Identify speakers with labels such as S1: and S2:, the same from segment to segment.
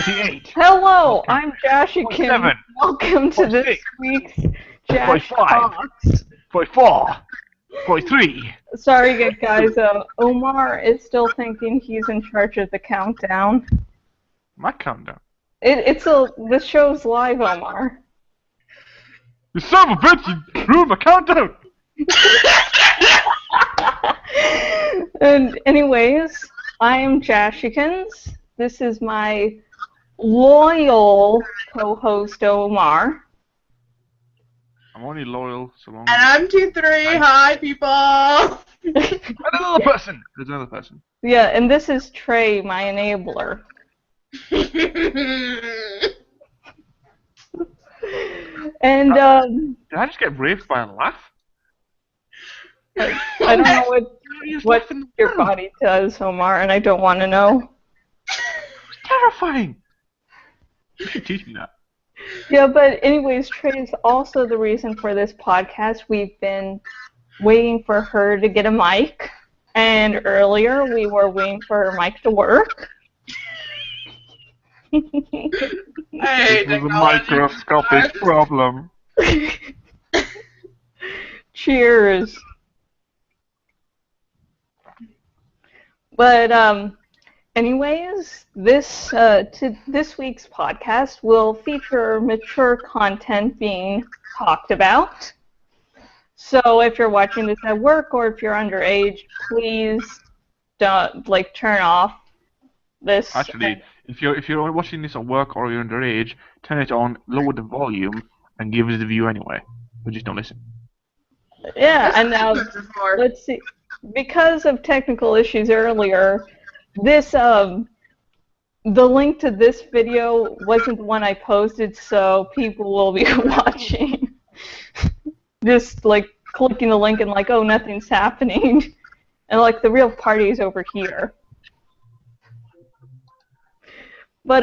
S1: 38.
S2: Hello, I'm Jash. Welcome to
S1: 46,
S2: this week's Jash
S1: 45,
S2: Talks.
S1: 44, 43.
S2: Sorry, guys. Omar is still thinking he's in charge of the countdown.
S1: My countdown.
S2: The show's live, Omar.
S1: You son of a bitch! You ruined my countdown.
S2: And anyways, I am Jashikins. This is my loyal co-host Omar.
S1: I'm only loyal so long.
S3: And I'm 2-3. Hi, people.
S1: Another person. There's another person.
S2: Yeah, and this is Trey, my enabler. And
S1: Did I just get raped by a laugh?
S2: I don't know what your body does, Omar, and I don't want to know.
S1: It's terrifying. You should teach me that.
S2: Yeah, but anyways, Trey is also the reason for this podcast. We've been waiting for her to get a mic, and earlier we were waiting for her mic to work.
S1: It was a microscopic problem.
S2: Cheers. But anyways, this week's podcast will feature mature content being talked about. So if you're watching this at work or if you're underage, please don't turn off this.
S1: Actually, if you're watching this at work or you're underage, turn it on, lower the volume, and give us the view anyway. But just don't listen.
S2: Yeah, and now let's see. Because of technical issues earlier, the link to this video wasn't the one I posted, so people will be watching. Just clicking the link and oh, nothing's happening. And the real party is over here. But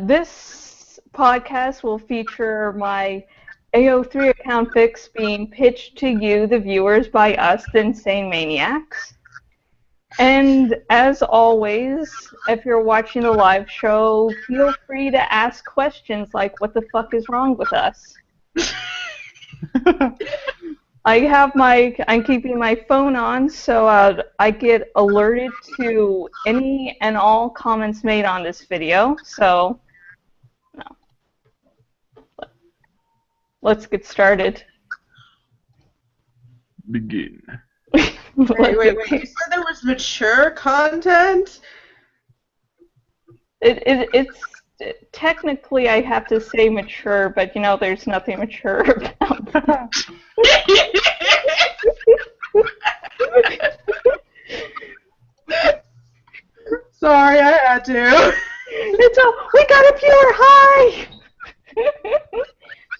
S2: this podcast will feature my AO3 account fics being pitched to you, the viewers, by us, the Insane Maniacs. And as always, if you're watching the live show, feel free to ask questions like, what the fuck is wrong with us? I'm keeping my phone on, so I get alerted to any and all comments made on this video, so let's get started.
S1: Begin.
S3: Wait. You said there was mature content?
S2: It's technically I have to say mature, but there's nothing mature about that.
S3: Sorry, I had to.
S2: We got a viewer, hi!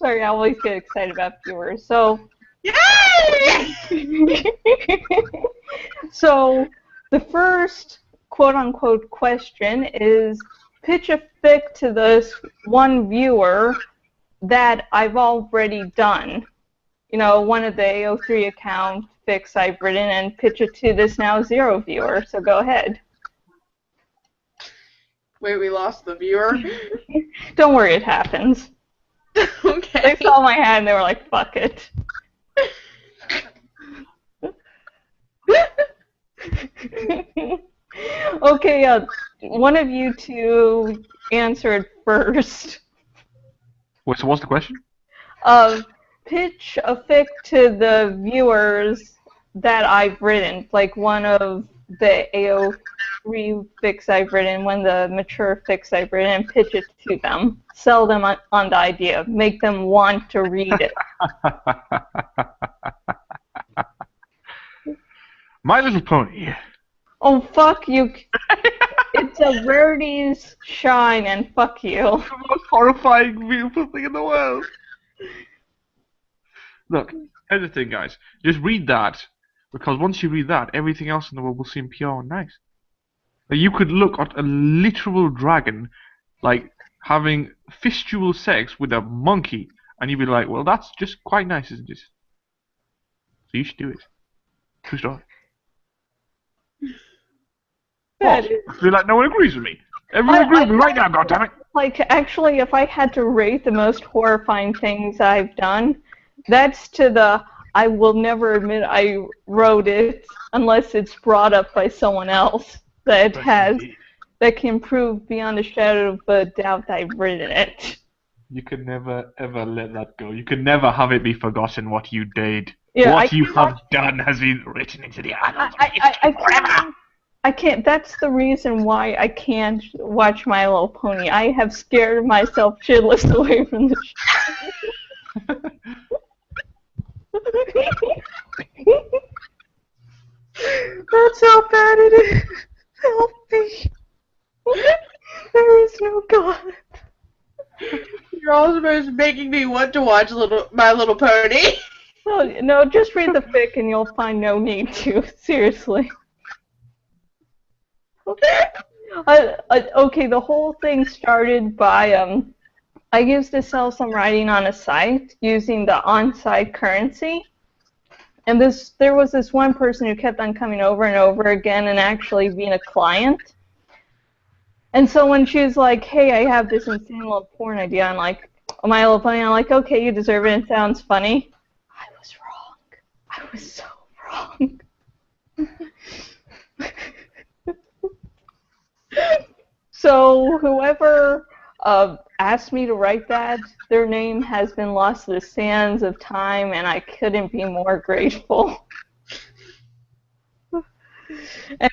S2: Sorry, I always get excited about viewers. So,
S3: Yay!
S2: So, the first quote-unquote question is, pitch a fic to this one viewer that I've already done. One of the AO3 account fics I've written, and pitch it to this now 0 viewer, so go ahead.
S3: Wait, we lost the viewer?
S2: Don't worry, it happens.
S3: Okay.
S2: They saw my hand and they were like, fuck it. Okay, one of you two answered first.
S1: Wait, so what's the question?
S2: Pitch a fic to the viewers that I've written, one of the AO3 fics I've written, one of the mature fics I've written, and pitch it to them. Sell them on the idea. Make them want to read it.
S1: My Little Pony.
S2: Oh, fuck you. It's a rarity's shine, and fuck you.
S1: The most horrifying beautiful thing in the world. Look, here's the thing, guys. Just read that, because once you read that, everything else in the world will seem pure and nice. You could look at a literal dragon, having fistual sex with a monkey, and you'd be like, well, that's just quite nice, isn't it? So you should do it. True story.
S2: That
S1: I feel like no one agrees with me. Everyone agree with me right now, goddammit!
S2: Like, actually, if I had to rate the most horrifying things I've done, that's to the I will never admit I wrote it unless it's brought up by someone else that can prove beyond a shadow of a doubt that I've written it.
S1: You can never, ever let that go. You can never have it be forgotten what you did.
S2: Yeah,
S1: what you have done has been written into the annals of history forever.
S2: I can't. That's the reason why I can't watch My Little Pony. I have scared myself shitless away from the show. That's how bad it is. Help me. There is no God.
S3: You're almost making me want to watch My Little Pony.
S2: No, just read the fic and you'll find no need to. Seriously. Okay, the whole thing started by I used to sell some writing on a site using the on-site currency, and there was this one person who kept on coming over and over again and actually being a client. And so when she was like, "Hey, I have this insane little porn idea," I'm like, "Oh, My Little Pony," I'm like, "Okay, you deserve it. It sounds funny." I was wrong. I was so wrong. So whoever asked me to write that, their name has been lost to the sands of time, and I couldn't be more grateful. And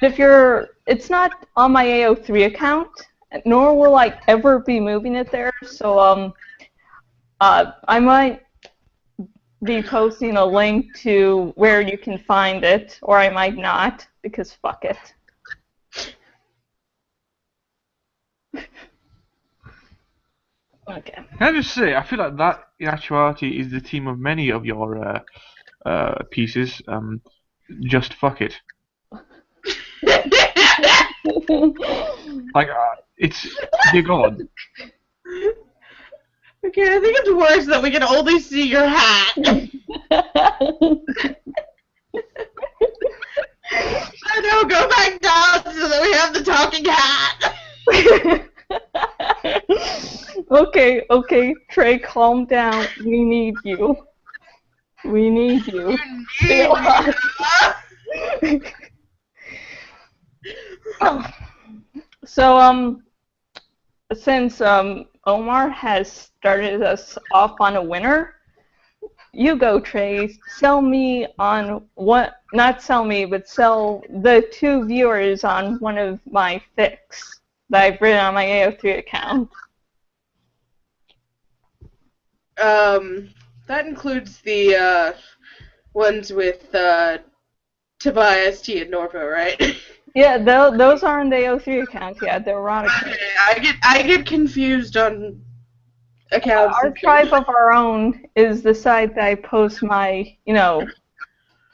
S2: it's not on my AO3 account, nor will I ever be moving it there, so I might be posting a link to where you can find it, or I might not, because fuck it. Okay.
S1: Can I just say, I feel like that, in actuality, is the theme of many of your pieces. Just fuck it. Like, it's... Dear God.
S3: Okay, I think it's worse that we can only see your hat. I know, go back down so that we have the talking hat.
S2: Okay, Trey, calm down. We need you. We need you. Stay alive. So, since Omar has started us off on a winner, you go, Trey. Sell me on what? Not sell me, but sell the 2 viewers on one of my fics that I've written on my AO3 account.
S3: That includes the ones with Tobias, T, and Norpo, right?
S2: Yeah, those are on the AO3 account. Yeah, they're erotic.
S3: Okay, I get confused on accounts.
S2: Our Tribe of Our Own is the site that I post my,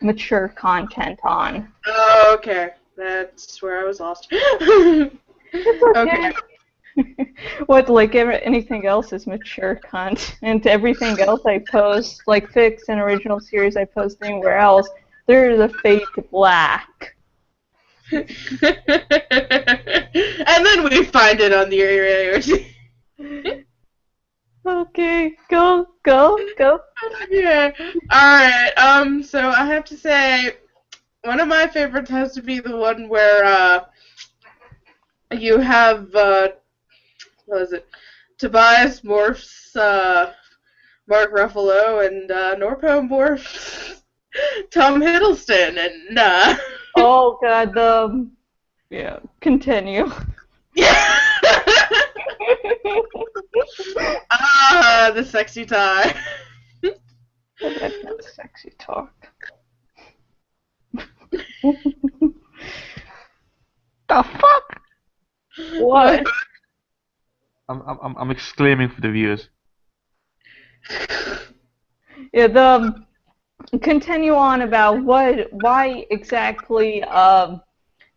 S2: mature content on.
S3: Oh, okay. That's where I was lost.
S2: It's okay. What, like anything else is mature content. Everything else I post, like fics and original series I post anywhere else, they're the fade to black.
S3: And then we find it on the radio.
S2: Okay, go.
S3: Yeah. Alright, so I have to say, one of my favorites has to be the one where, you have, what is it? Tobias morphs, Mark Ruffalo, and, Norpo morphs Tom Hiddleston, and,
S2: Oh god, yeah, continue.
S3: Yeah. The sexy tie.
S2: That's not sexy talk.
S1: The fuck?
S2: What?
S1: I'm exclaiming for the viewers.
S2: Yeah, continue on about why exactly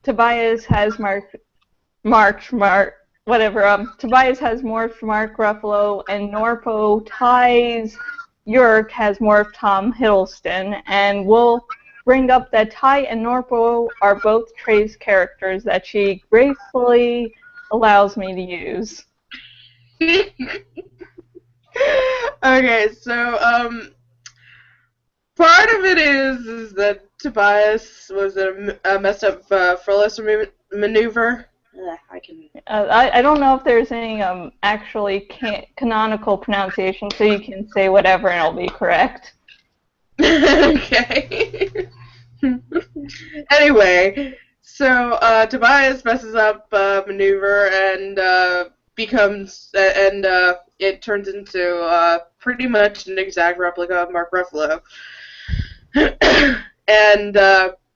S2: Tobias has Tobias has morphed Mark Ruffalo, and Norpo ties York has morphed Tom Hiddleston, and we'll bring up that Ty and Norpo are both Trey's characters that she gracefully allows me to use.
S3: Okay, so part of it is that Tobias was a messed up frivolous maneuver. I can.
S2: I don't know if there's any actually canonical pronunciation, so you can say whatever and it'll be correct.
S3: Okay. Anyway, so Tobias messes up maneuver and becomes and it turns into pretty much an exact replica of Mark Ruffalo. And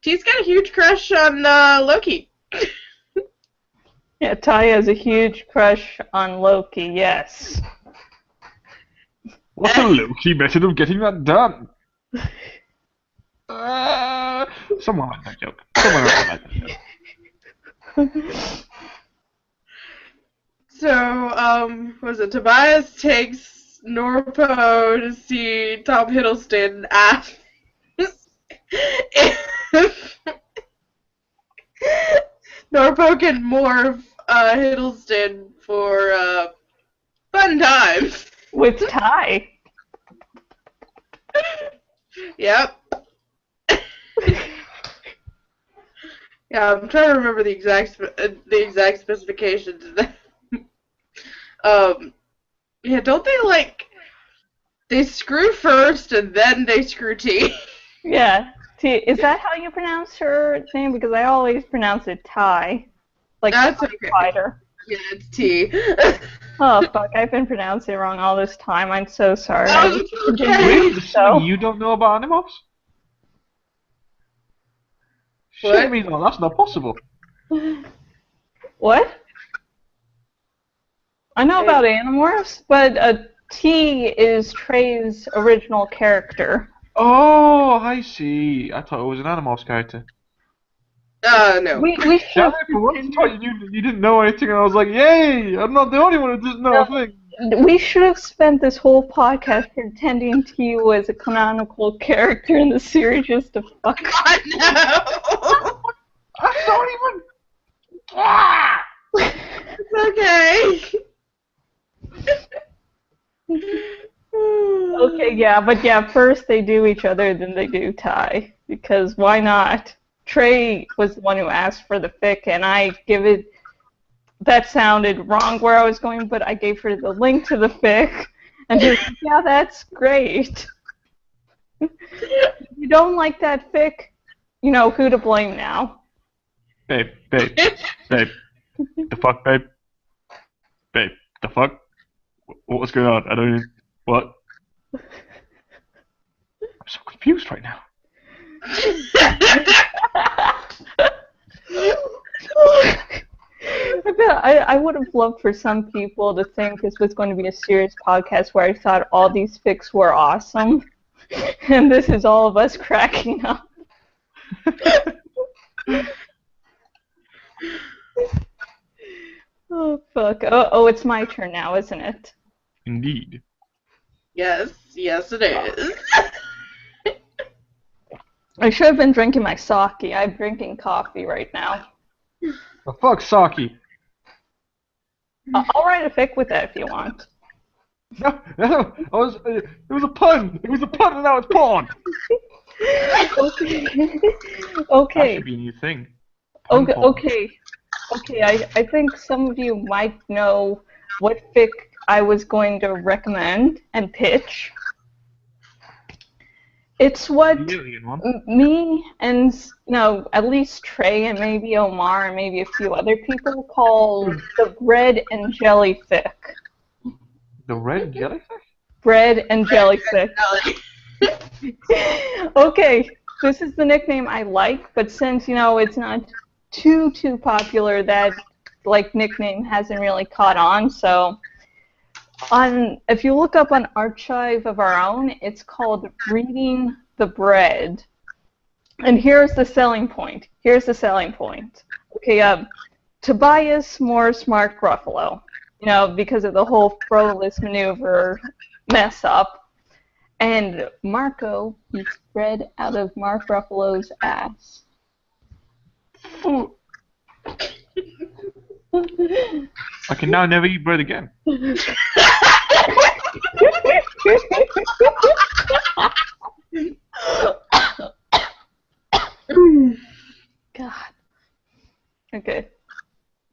S3: he's got a huge crush on Loki.
S2: Yeah, Ty has a huge crush on Loki, yes.
S1: What a low-key method of getting that done. Someone like that joke. Someone else like that joke.
S3: So, was it Tobias takes Norpo to see Tom Hiddleston ask if Norpo can morph Hiddleston for fun times.
S2: With Ty.
S3: Yep. Yeah, I'm trying to remember the exact specifications. Yeah, don't they they screw first and then they screw T?
S2: Yeah. T. Is that how you pronounce her name? Because I always pronounce it Ty. Like
S3: That's okay.
S2: Spider.
S3: Yeah, it's T.
S2: Oh, fuck. I've been pronouncing it wrong all this time. I'm so sorry.
S3: Oh, okay.
S1: Really? There's something you don't know about animals?
S3: What?
S1: Shit, I mean, no, that's not possible.
S2: What? I know about Animorphs, but T is Trey's original character.
S1: Oh, I see. I thought it was an Animals character.
S3: No.
S2: We should.
S1: Yeah, for once I thought you didn't know anything, and I was like, yay! I'm not the only one who doesn't know a thing.
S2: We should have spent this whole podcast pretending T was a canonical character in the series just to fuck.
S3: God, no!
S1: I don't even. Ah!
S3: It's okay.
S2: Okay, yeah, but yeah, first they do each other, then they do Ty. Because why not? Trey was the one who asked for the fic, and I give it. That sounded wrong where I was going, but I gave her the link to the fic, and she was like, yeah, that's great. If you don't like that fic, you know who to blame now.
S1: Babe. The fuck, babe? Babe, the fuck? What's going on? I don't even... What? I'm so confused right now.
S2: I would have loved for some people to think this was going to be a serious podcast where I thought all these fics were awesome, and this is all of us cracking up. Oh, fuck. Oh, it's my turn now, isn't it?
S1: Indeed.
S3: Yes, it is.
S2: I should have been drinking my sake. I'm drinking coffee right now.
S1: The fuck, Saki?
S2: I'll write a fic with that if you want.
S1: No, it was a pun. It was a pun, and now it's porn.
S2: Okay.
S1: That should be a new thing.
S2: Okay. I think some of you might know what fic I was going to recommend and pitch. It's what me and, at least Trey and maybe Omar and maybe a few other people call the bread and jelly fic.
S1: The red jellyfish?
S2: Bread and jelly fic. Okay, this is the nickname I like, but since, it's not too popular, that, nickname hasn't really caught on, so... if you look up on Archive of Our Own, it's called Reading the Bread. And here's the selling point. Okay, Tobias Morse Mark Ruffalo, because of the whole Frollis maneuver mess up. And Marco eats bread out of Mark Ruffalo's ass.
S1: I can now never eat bread again.
S2: God. Okay.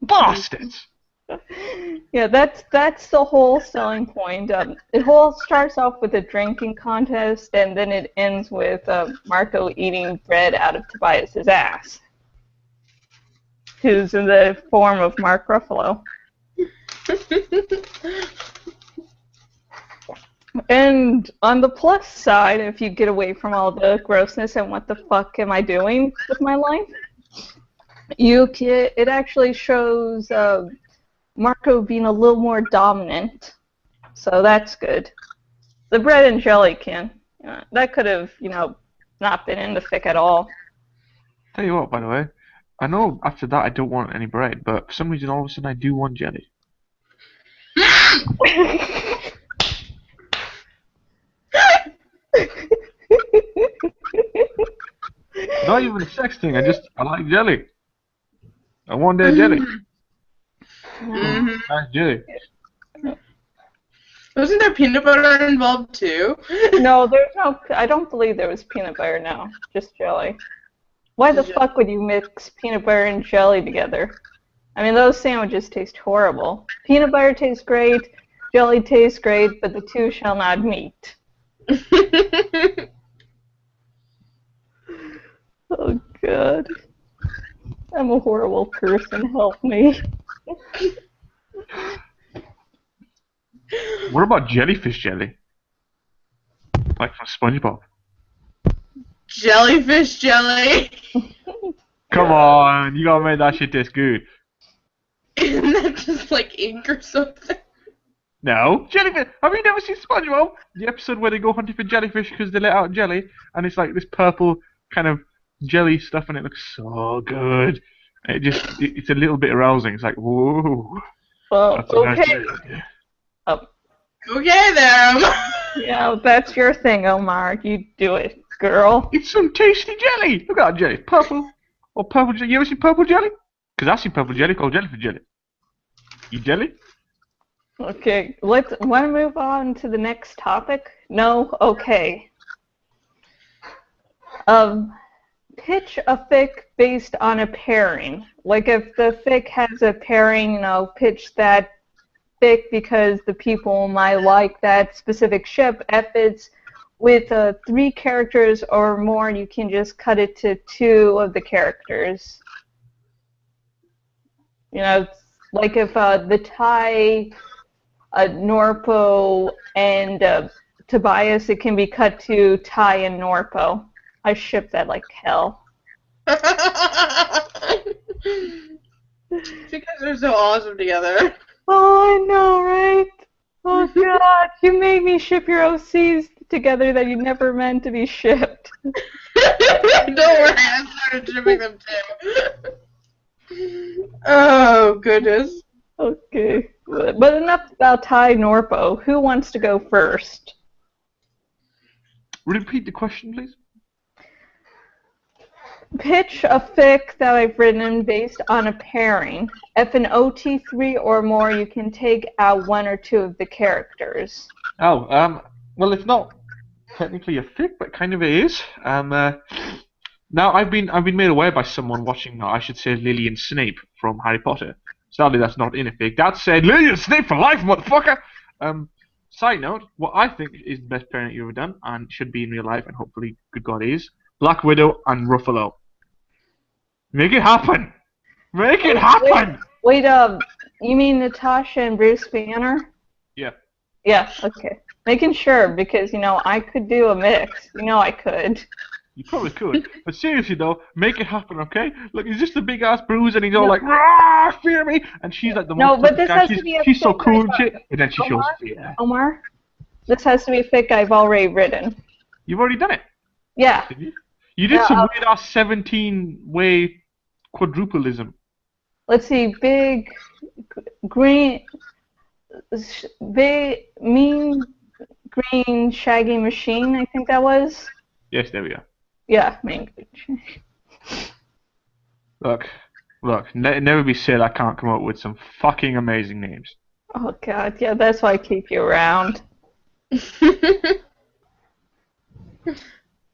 S1: Bastards!
S2: Yeah, that's the whole selling point. It whole starts off with a drinking contest, and then it ends with Marco eating bread out of Tobias's ass, who's in the form of Mark Ruffalo. And on the plus side, if you get away from all the grossness and what the fuck am I doing with my life, it actually shows Marco being a little more dominant, so that's good. The bread and jelly can. That could have, not been in the fic at all.
S1: Tell you what, by the way, I know after that I don't want any bread, but for some reason all of a sudden I do want jelly. Not even a sex thing, I like jelly. I want that jelly. Nice jelly.
S3: Wasn't there peanut butter involved too?
S2: No, there's no. I don't believe there was peanut butter. No, just jelly. Why the fuck would you mix peanut butter and jelly together? I mean, those sandwiches taste horrible. Peanut butter tastes great, jelly tastes great, but the two shall not meet. Oh God, I'm a horrible person. Help me.
S1: What about jellyfish jelly? Like from SpongeBob.
S3: Jellyfish jelly.
S1: Come on, you gotta make that shit taste good.
S3: Isn't that just like ink or something?
S1: No, jellyfish. Have you never seen SpongeBob? The episode where they go hunting for jellyfish because they let out jelly, and it's like this purple kind of jelly stuff, and it looks so good. And it's a little bit arousing. It's like, whoa.
S2: Well,
S1: That's a
S2: okay.
S1: nice jelly.
S3: Okay there.
S2: Yeah, that's your thing, Omar. You do it, girl.
S1: It's some tasty jelly. Look at that jelly. Purple. Or purple jelly. You ever seen purple jelly? Because I see purple jelly called jellyfish jelly. You jelly?
S2: Okay, want to move on to the next topic? No? Okay. Pitch a fic based on a pairing. Like if the fic has a pairing, pitch that fic because the people might like that specific ship. If it's with 3 characters or more, you can just cut it to 2 of the characters. Like if the Thai, Norpo, and Tobias, it can be cut to Thai and Norpo. I ship that like hell.
S3: Because they're so awesome together.
S2: Oh, I know, right? Oh, God. You made me ship your OCs together that you never meant to be shipped.
S3: Don't worry, I started shipping them too. Oh, goodness.
S2: Okay. But enough about Ty Norpo. Who wants to go first?
S1: Repeat the question, please.
S2: Pitch a fic that I've written based on a pairing. If an OT3 or more, you can take out 1 or 2 of the characters.
S1: Oh, well, it's not technically a fic, but kind of it is. Now I've been made aware by someone watching, I should say, Lillian Snape from Harry Potter. Sadly, that's not in a fic. That said, Lillian Snape for life, motherfucker. Side note, what I think is the best pairing you've ever done, and should be in real life, and hopefully, good God, is Black Widow and Ruffalo. Make it happen! Make it happen!
S2: Wait, you mean Natasha and Bruce Banner?
S1: Yeah.
S2: Yeah, okay. Making sure, because, I could do a mix. I could.
S1: You probably could. But seriously, though, make it happen, okay? Look, he's just a big-ass bruise, and he's all like, "Rah, fear me!" And she's like the most
S2: but this has to be a
S1: she's so
S2: fic
S1: cool and shit, and then she shows fear.
S2: Omar, this has to be a fic I've already written.
S1: You've already done it.
S2: Yeah.
S1: Did you? You did some weird-ass 17-way quadrupleism.
S2: Let's see, big, green, mean, green, shaggy machine, I think that was.
S1: Yes, there we go.
S2: Yeah, mean.
S1: Look, Look, never be said I can't come up with some fucking amazing names.
S2: Oh God, yeah, that's why I keep you around.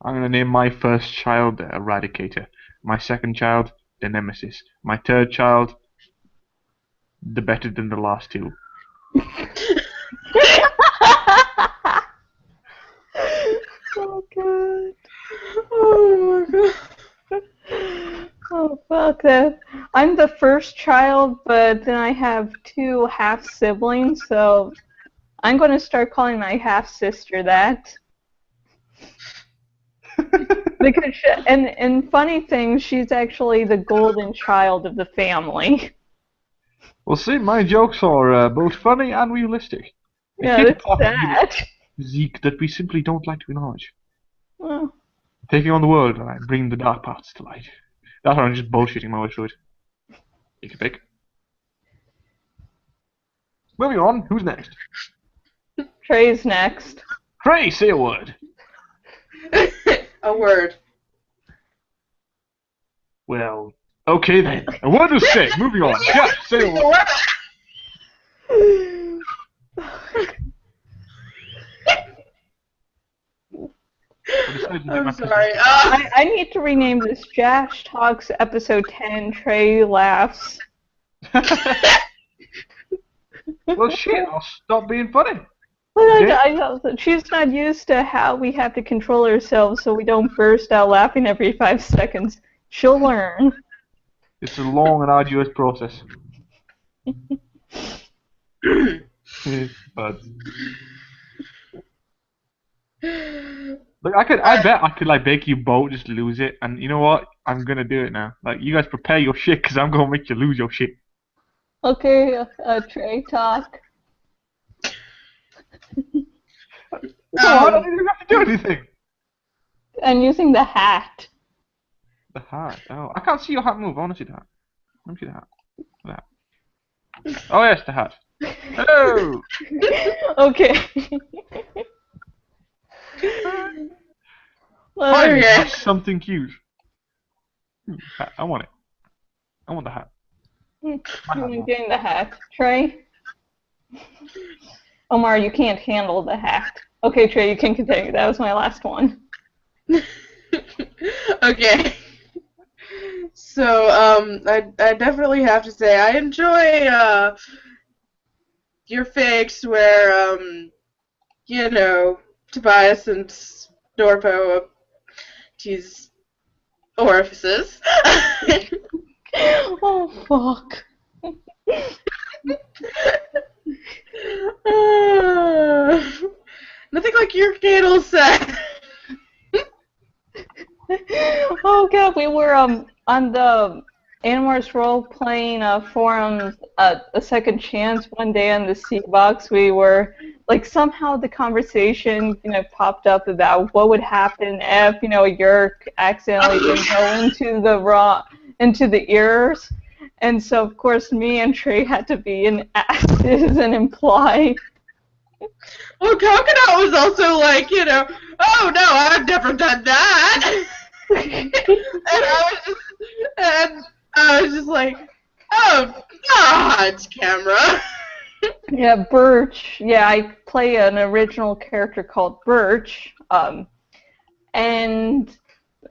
S1: I'm gonna name my first child the Eradicator, my second child the Nemesis, my third child the better than the last two.
S2: Oh God.
S3: Oh my God.
S2: Oh fuck that. I'm the first child, but then I have two half siblings, so I'm gonna start calling my half sister that. Because and funny thing, she's actually the golden child of the family.
S1: Well, see, my jokes are both funny and realistic. They
S2: Yeah,
S1: fit
S2: it's
S1: our
S2: sad.
S1: physique that we simply don't like to acknowledge.
S2: Well,
S1: Taking on the world, and I bring the dark parts to light. That's why I'm just bullshitting my way through it. Take a pick. Moving on, who's next?
S2: Trey's next.
S1: Trey, say a word.
S3: A word.
S1: Well, okay then. A word to say. Moving on. Jash, say a word.
S3: I'm sorry.
S2: I need to rename this Jash Talks Episode 10 Trey Laughs.
S1: Well, shit, I'll stop being funny.
S2: But I know that she's not used to how we have to control ourselves so we don't burst out laughing every 5 seconds. She'll learn.
S1: It's a long and arduous process. But look, I bet I could like make you both just lose it, and you know what? I'm gonna do it now. Like, you guys prepare your shit, cause I'm gonna make you lose your shit.
S2: Okay, Trey, talk.
S1: I don't even have to do anything.
S2: I'm using the hat.
S1: The hat. Oh, I can't see your hat move. I want to see the hat. Let me see the hat. The hat. Oh yes, the hat. Hello.
S2: Okay.
S1: Finally, that's something cute. Hat. I want it. I want the hat.
S2: I'm getting the hat. Trey? Omar, you can't handle the hat. Okay, Trey, you can continue. That was my last one.
S3: Okay. So, I definitely have to say I enjoy your fics where you know, Tobias and Norpo tease orifices.
S2: Oh fuck.
S3: Nothing like your candle set.
S2: Oh god, we were on the Animorphs role-playing forums a second chance one day on the C-Box. We were like, somehow the conversation popped up about what would happen if Yerk accidentally didn't go into the ears, and so of course me and Trey had to be in asses and imply.
S3: Well, Coconut was also like, oh no, I've never done that. and I was just like, oh God, camera.
S2: Yeah, Birch. Yeah, I play an original character called Birch. And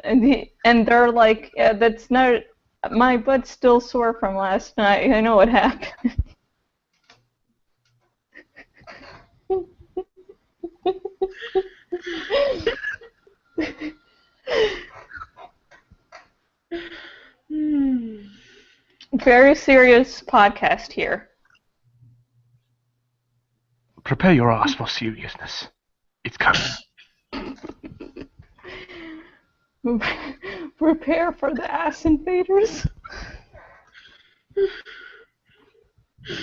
S2: they're like, yeah, that's not. My butt's still sore from last night. I know what happened. Very serious podcast here.
S1: Prepare your ass for seriousness. It's coming.
S2: Prepare for the ass invaders.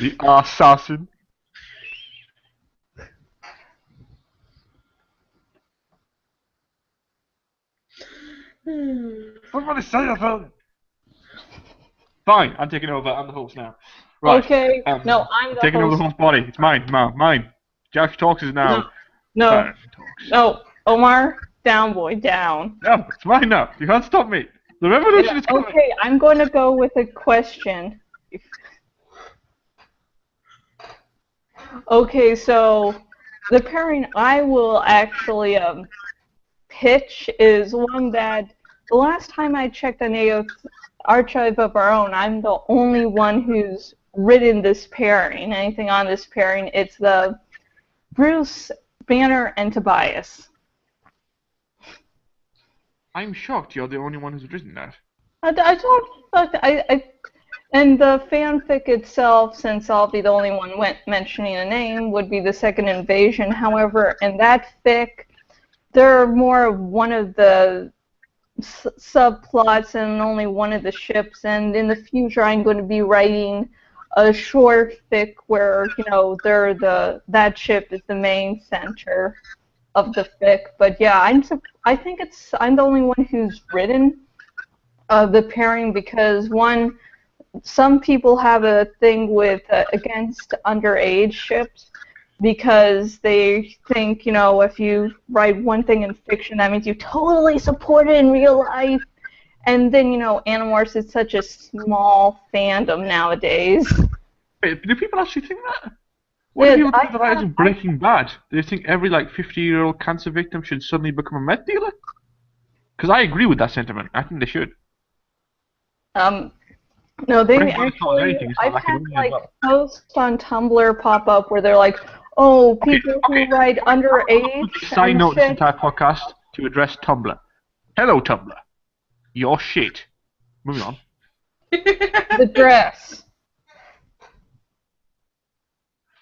S1: The assassin. Somebody say something. Fine, I'm taking over. I'm the host now. Right.
S2: Okay. No, I'm the
S1: taking
S2: host.
S1: over the host body. It's mine. Mine. Jash Talks is now.
S2: No. No, Omar, down, boy, down.
S1: No, it's mine now. You can't stop me. The revolution is coming.
S2: Okay, I'm going to go with a question. Okay, so the pairing I will actually pitch is one that the last time I checked on AO Archive of Our Own, I'm the only one who's written this pairing. Anything on this pairing, it's the Bruce Banner and Tobias.
S1: I'm shocked you're the only one who's written that.
S2: And the fanfic itself, since I'll be the only one mentioning a name, would be the Second Invasion. However, in that fic, they're more of one of the subplots and only one of the ships. And in the future, I'm going to be writing a short fic where that ship is the main center of the fic. But yeah, I think I'm the only one who's written the pairing because some people have a thing with against underage ships because they think, if you write one thing in fiction, that means you totally support it in real life. And then, Animorphs is such a small fandom nowadays.
S1: Wait, do people actually think that? What do people think the writers of Breaking Bad? Do you think every 50-year-old cancer victim should suddenly become a meth dealer? Because I agree with that sentiment. I think they should.
S2: No, they actually. I've had posts on Tumblr pop up where they're like, "Oh, people who write underage."
S1: Side note this entire podcast to address Tumblr. Hello, Tumblr. You're shit. Moving on.
S2: The dress.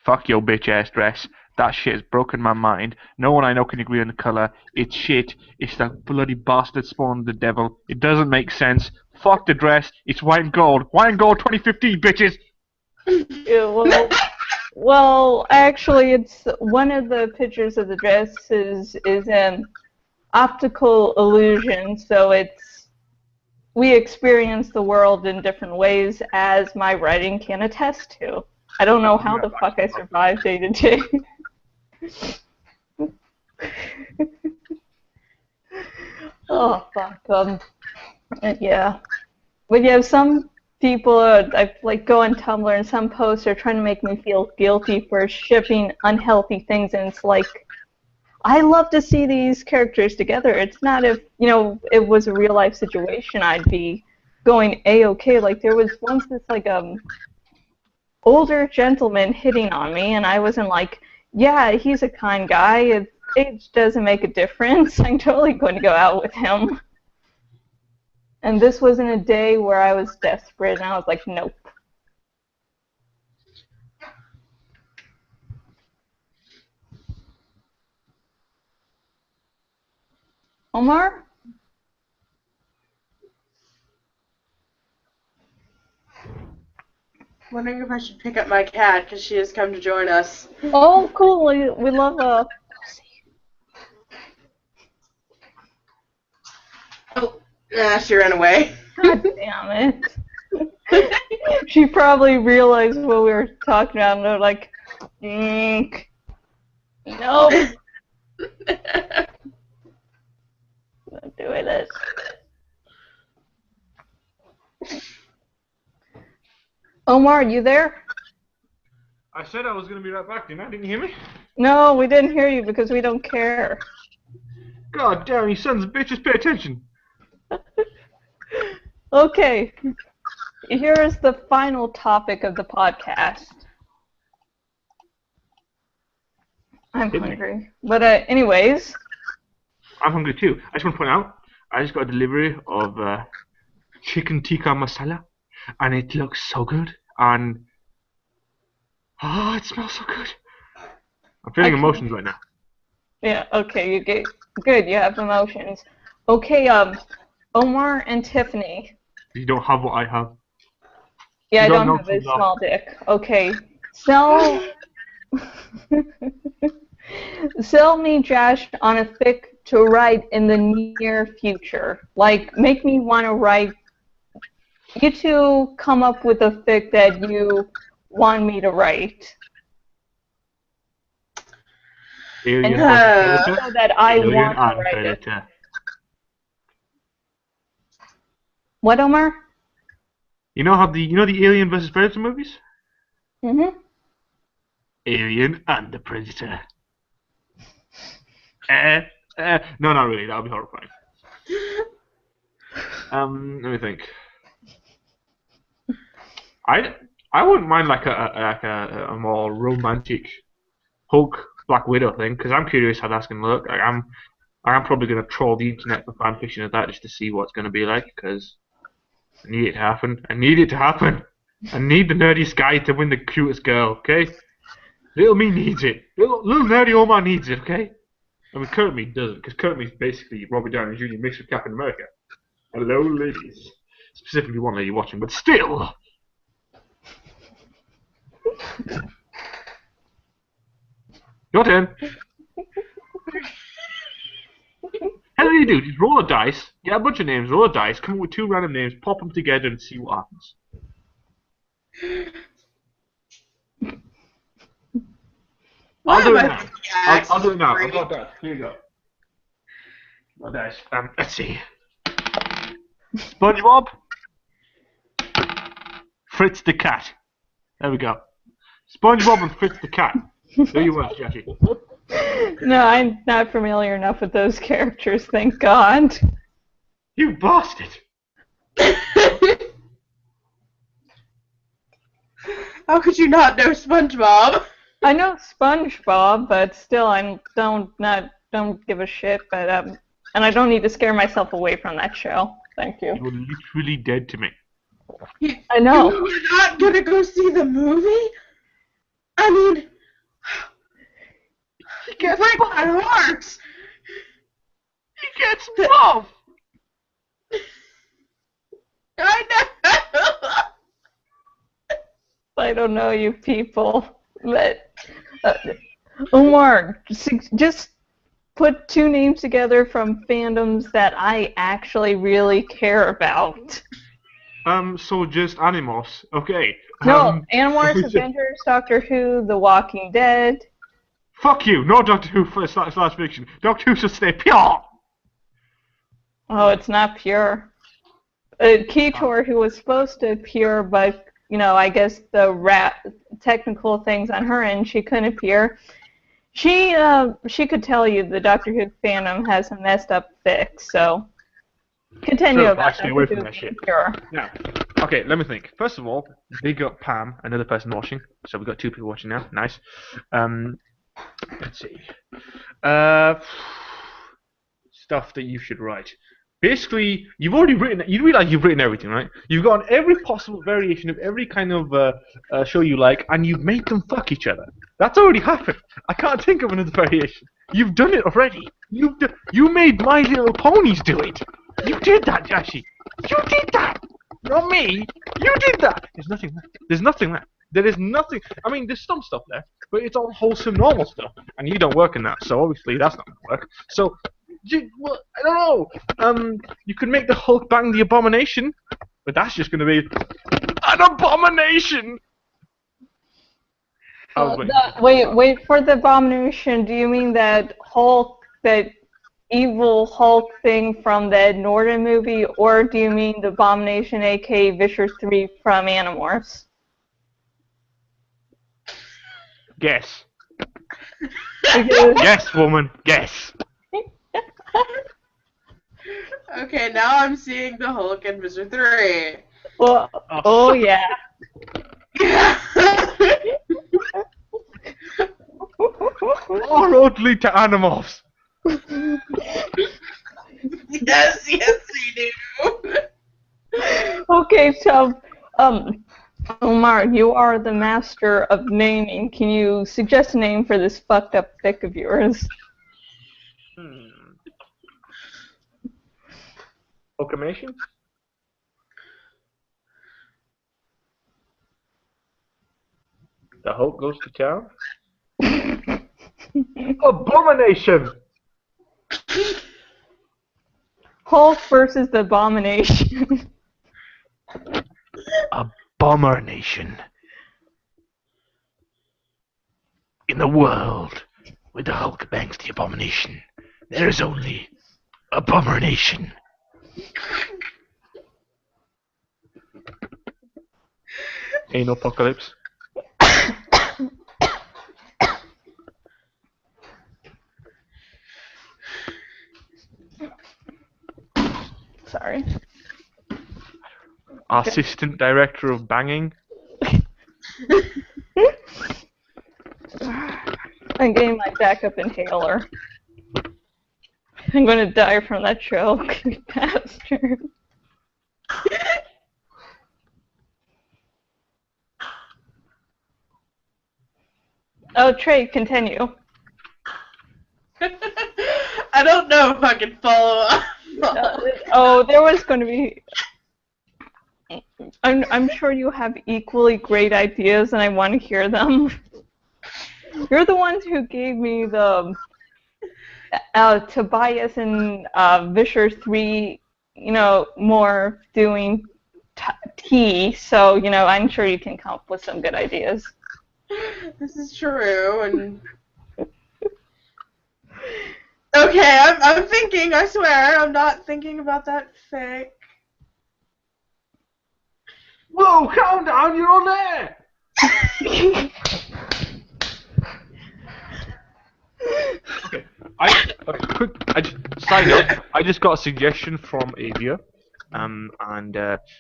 S1: Fuck your bitch ass dress. That shit has broken my mind. No one I know can agree on the colour. It's shit. It's the bloody bastard spawn of the devil. It doesn't make sense. Fuck the dress. It's white and gold. White and gold 2015, bitches!
S2: Yeah, well, actually, it's one of the pictures of the dress is an optical illusion, so we experience the world in different ways, as my writing can attest to. I don't know how the fuck I survived day to day. Oh, fuck. Yeah. But yeah, some people, I go on Tumblr and some posts are trying to make me feel guilty for shipping unhealthy things, and it's like, I love to see these characters together. It's not if, it was a real life situation, I'd be going A-okay. Like, there was once this, older gentleman hitting on me, and I wasn't like, yeah, he's a kind guy. Age doesn't make a difference. I'm totally going to go out with him. And this was in a day where I was desperate, and I was like, nope. Omar?
S3: Wondering if I should pick up my cat because she has come to join us.
S2: Oh, cool. We love
S3: Oh, she ran away.
S2: God damn it. She probably realized what we were talking about, and they're like, nope. Not doing it. Omar, you there?
S1: I said I was going to be right back, didn't I? Didn't you hear me?
S2: No, we didn't hear you because we don't care.
S1: God damn, you sons of bitches, pay attention.
S2: Okay. Here is the final topic of the podcast. I'm hungry. But anyways.
S1: I'm hungry too. I just want to point out, I just got a delivery of chicken tikka masala, and it looks so good, and it smells so good. I'm feeling emotions right now.
S2: Yeah, okay, you get good, you have emotions. Okay, Omar and Tiffany.
S1: You don't have what I have.
S2: Yeah, I don't have a small dick. Okay. Sell me Jash on a fic to write in the near future. Like, make me want to write. You two come up with a fic that you want me to write. And so that I want to write it. What, Omar?
S1: You know how the Alien versus Predator movies?
S2: Mm-hmm.
S1: Alien and the Predator. No, not really. That would be horrifying. Let me think. I wouldn't mind like a more romantic Hulk Black Widow thing, because I'm curious how that's gonna look. Like, I'm probably gonna troll the internet for fan fiction of that just to see what it's gonna be like, because I need it to happen. I need it to happen. I need the nerdiest guy to win the cutest girl. Okay, little me needs it. Little nerdy Omar needs it. Okay. I mean, Kurt Me doesn't, because Kurt Me is basically Robert Downey Jr. mixed with Captain America. Hello, ladies. Specifically one lady watching, but still. Your turn. How do you do? Just roll a dice, get a bunch of names, roll a dice, come up with 2 random names, pop them together, and see what happens. I'll do it now. I'll do it now. I've got dice. Here you go. Got dice. Let's see. SpongeBob. Fritz the cat. There we go. SpongeBob and Fritz the cat. Who you want, Jackie?
S2: No, I'm not familiar enough with those characters, thank God.
S1: You bastard!
S3: How could you not know SpongeBob?
S2: I know SpongeBob, but still, I don't give a shit. But and I don't need to scare myself away from that show. Thank you.
S1: You're literally dead to me.
S2: I know.
S3: You're not gonna go see the movie? I mean,
S1: He gets
S3: break my heart.
S1: He gets buff!
S3: I know.
S2: I don't know you people, but Omar, just put 2 names together from fandoms that I actually really care about.
S1: So just Animos. Okay.
S2: No, Animorphs, Avengers, Doctor Who, The Walking Dead.
S1: Fuck you! No Doctor Who slash fiction. Doctor Who should stay pure!
S2: Oh, it's not pure. Keetor, who was supposed to appear, but, I guess the technical things on her end, she couldn't appear. She could tell you the Doctor Who fandom has some messed up fics, so continue
S1: So,
S2: about
S1: actually, away from that shit.
S2: Pure.
S1: Now, okay, let me think. First of all, big up Pam, another person watching. So we've got 2 people watching now. Nice. Let's see. Stuff that you should write. Basically, you've already written. You realize you've written everything, right? You've got every possible variation of every kind of show you like, and you've made them fuck each other. That's already happened. I can't think of another variation. You've done it already. You made My Little Ponies do it. You did that, Jashi. You did that. Not me. You did that. There's nothing left. There's nothing left. There is nothing. I mean, there's some stuff there, but it's all wholesome, normal stuff, and you don't work in that, so obviously that's not going to work. So, well, I don't know. You could make the Hulk bang the Abomination, but that's just going to be an abomination.
S2: Wait for the Abomination. Do you mean that evil Hulk thing from the Norton movie, or do you mean the Abomination, aka Visher 3 from Animorphs?
S1: Guess. Guess, woman. Guess.
S3: Okay, now I'm seeing the Hulk and Mr. 3.
S2: Well, oh yeah.
S1: All roads lead to Animorphs.
S3: Yes, they do.
S2: Okay, so, Omar, you are the master of naming. Can you suggest a name for this fucked up fic of yours?
S1: Proclamation? The Hulk goes to town? Abomination!
S2: Hulk versus the Abomination.
S1: Abomination. In the world where the Hulk bangs the Abomination, there is only Abomination. Anal apocalypse.
S2: Sorry.
S1: Assistant director of banging.
S2: I'm getting my backup inhaler. I'm gonna die from that choke, you bastard. Oh, Trey, continue.
S3: I don't know if I can follow up.
S2: There was going to be. I'm sure you have equally great ideas, and I want to hear them. You're the ones who gave me the Tobias and Vischer 3, more doing tea. So, I'm sure you can come up with some good ideas.
S3: This is true, and okay, I'm thinking. I swear, I'm not thinking about that fic.
S1: Whoa! Calm down. You're on there. Okay. Quick. Side note. I just got a suggestion from Avia. And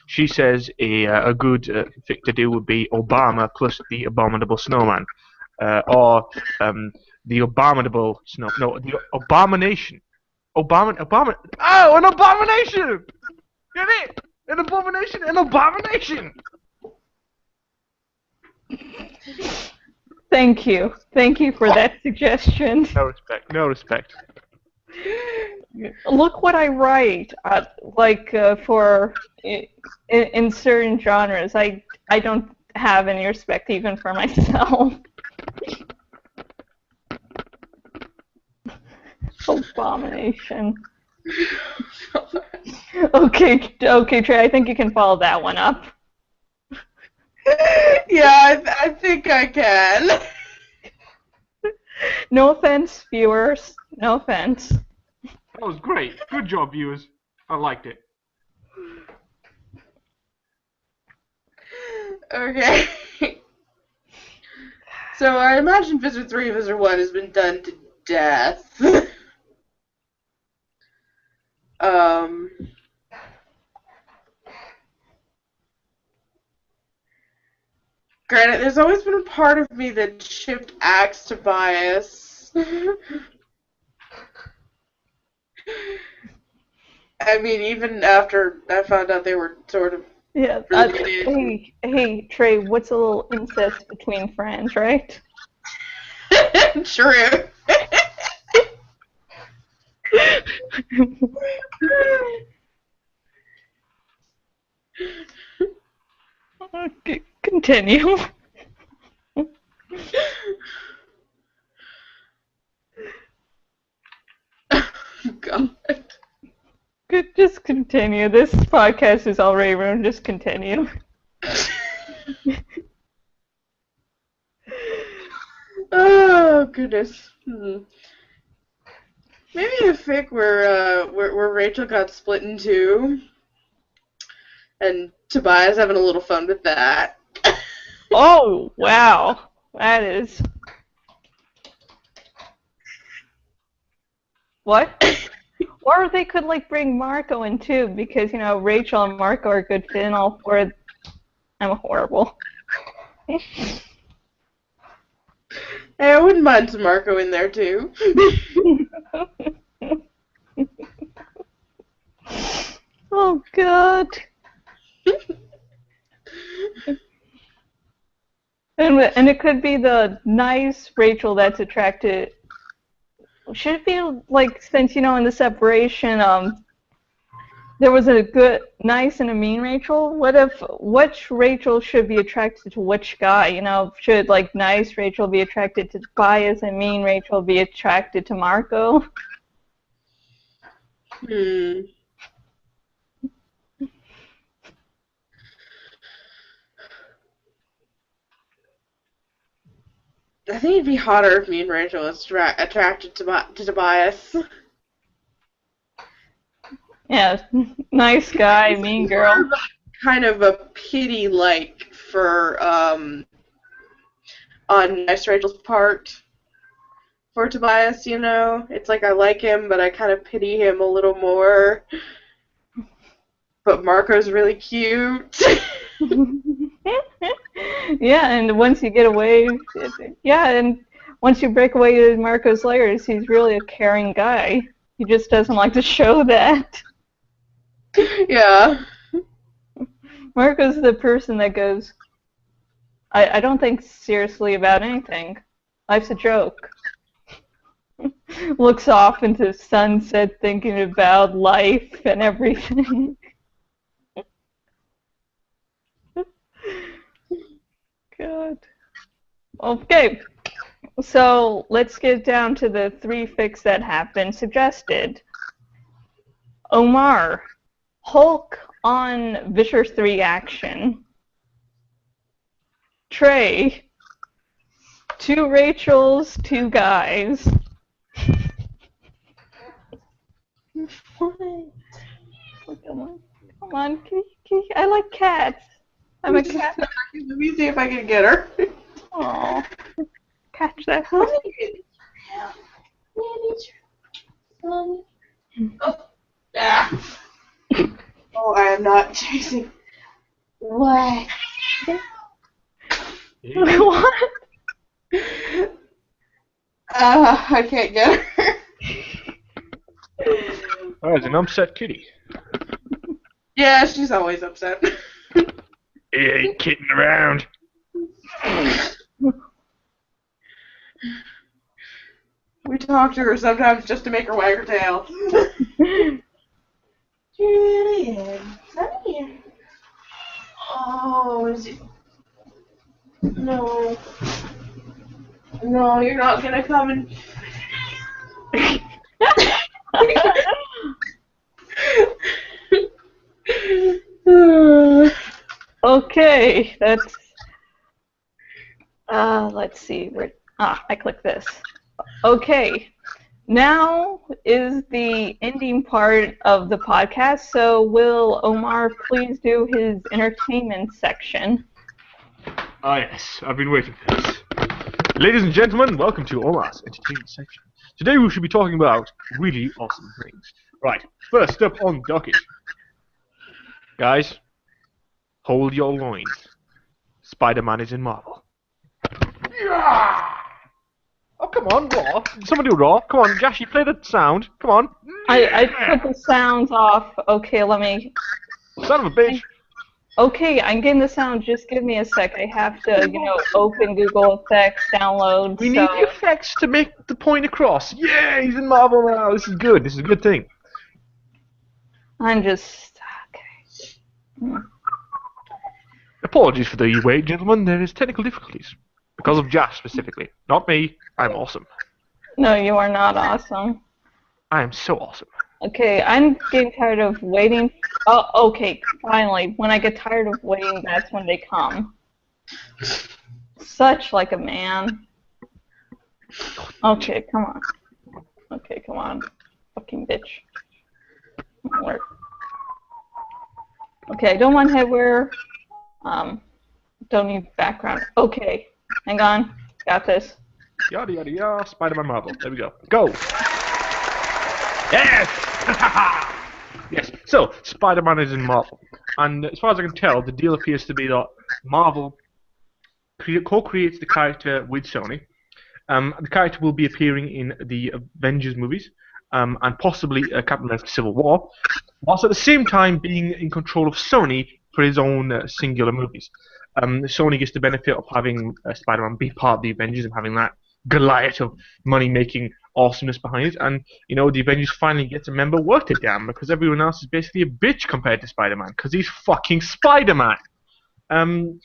S1: she says a good thing to do would be Obama plus the abominable snowman, or the abominable snow. No, the abomination. Oh, an abomination! Get it? An abomination! An abomination!
S2: Thank you for that suggestion.
S1: No respect. No respect.
S2: Look what I write. For in certain genres, I don't have any respect even for myself. Abomination. Okay, Trey. I think you can follow that one up.
S3: Yeah, I think I can.
S2: No offense, viewers. No offense.
S1: That was great. Good job, viewers. I liked it.
S3: Okay. So I imagine Visor 3 and Visor 1 has been done to death. Granted, there's always been a part of me that shipped Axe to Bias. I mean, even after I found out they were sort of related.
S2: Hey, Trey, what's a little incest between friends, right?
S3: True.
S2: Okay, continue.
S3: God.
S2: Just continue. This podcast is already ruined. Just continue.
S3: Oh goodness. Maybe a fic where Rachel got split in two, and Tobias having a little fun with that.
S2: Oh wow, that is. What? Or they could bring Marco in too, because Rachel and Marco are a good fit, and all four. I'm horrible.
S3: Hey, I wouldn't mind some Marco in there too.
S2: Oh God. And it could be the nice Rachel that's attracted. Should it be since in the separation there was a good, nice, and a mean Rachel? What if which Rachel should be attracted to which guy? Should nice Rachel be attracted to Tobias and mean Rachel be attracted to Marco?
S3: I think it'd be hotter if me and Rachel was attracted to Tobias.
S2: Yeah, nice guy, mean girl.
S3: Kind of a pity-like for on Nice Rachel's part for Tobias. You know, it's like I like him, but I kind of pity him a little more. But Marco's really cute.
S2: Yeah, and once you get away, and once you break away to Marco's layers, he's really a caring guy. He just doesn't like to show that.
S3: Yeah.
S2: Marco's the person that goes, I don't think seriously about anything. Life's a joke. Looks off into sunset thinking about life and everything. God. Okay. So let's get down to the 3 fics that have been suggested. Omar, Hulk on Visher 3 action. Trey, 2 Rachels, 2 guys. What? Come on, kitty. I like cats. I'm a cat.
S3: Let me see if I can get her.
S2: Aw. Catch that.
S3: Oh, yeah. Oh, I am not chasing. What?
S2: What?
S3: I can't get her.
S1: Oh, it's an upset kitty.
S3: Yeah, she's always upset.
S1: He ain't kidding around.
S3: We talk to her sometimes just to make her wag her tail. Julian, come here. Oh, is it? No. No, you're not gonna come and.
S2: Okay, that's. Let's see. I click this. Okay, now is the ending part of the podcast. So will Omar please do his entertainment section?
S1: Ah, yes, I've been waiting for this. Ladies and gentlemen, welcome to Omar's entertainment section. Today we should be talking about really awesome things. Right, first up on docket. Guys, hold your loins. Spider-Man is in Marvel. Yeah! Oh, come on, Raw. Somebody do Raw. Come on, Jash, you play the sound. Come on.
S2: I put the sounds off. Okay, let me...
S1: Son of a bitch.
S2: Okay, I'm getting the sound. Just give me a sec. I have to, open Google Effects, download.
S1: We need the effects to make the point across. Yeah, he's in Marvel now. This is good. This is a good thing.
S2: I'm just... Okay.
S1: Apologies for the wait, gentlemen. There is technical difficulties. Because of Jash specifically. Not me. I'm awesome.
S2: No, you are not awesome.
S1: I am so awesome.
S2: Okay, I'm getting tired of waiting. Oh, okay, finally. When I get tired of waiting, that's when they come. Such like a man. Okay, come on. Okay, come on. Fucking bitch. Work. Okay, I don't want headwear. Don't need background. Okay, hang on. Got this.
S1: Yada yada yada. Spider-Man Marvel. There we go. Go! Yes! Yes. So, Spider-Man is in Marvel. And as far as I can tell, the deal appears to be that Marvel co-creates the character with Sony. The character will be appearing in the Avengers movies, and possibly Captain America Civil War, whilst at the same time being in control of Sony for his own singular movies. Sony gets the benefit of having Spider-Man be part of the Avengers and having that Goliath of money-making awesomeness behind it, and the Avengers finally get to remember worth it damn, because everyone else is basically a bitch compared to Spider-Man, because he's fucking Spider-Man.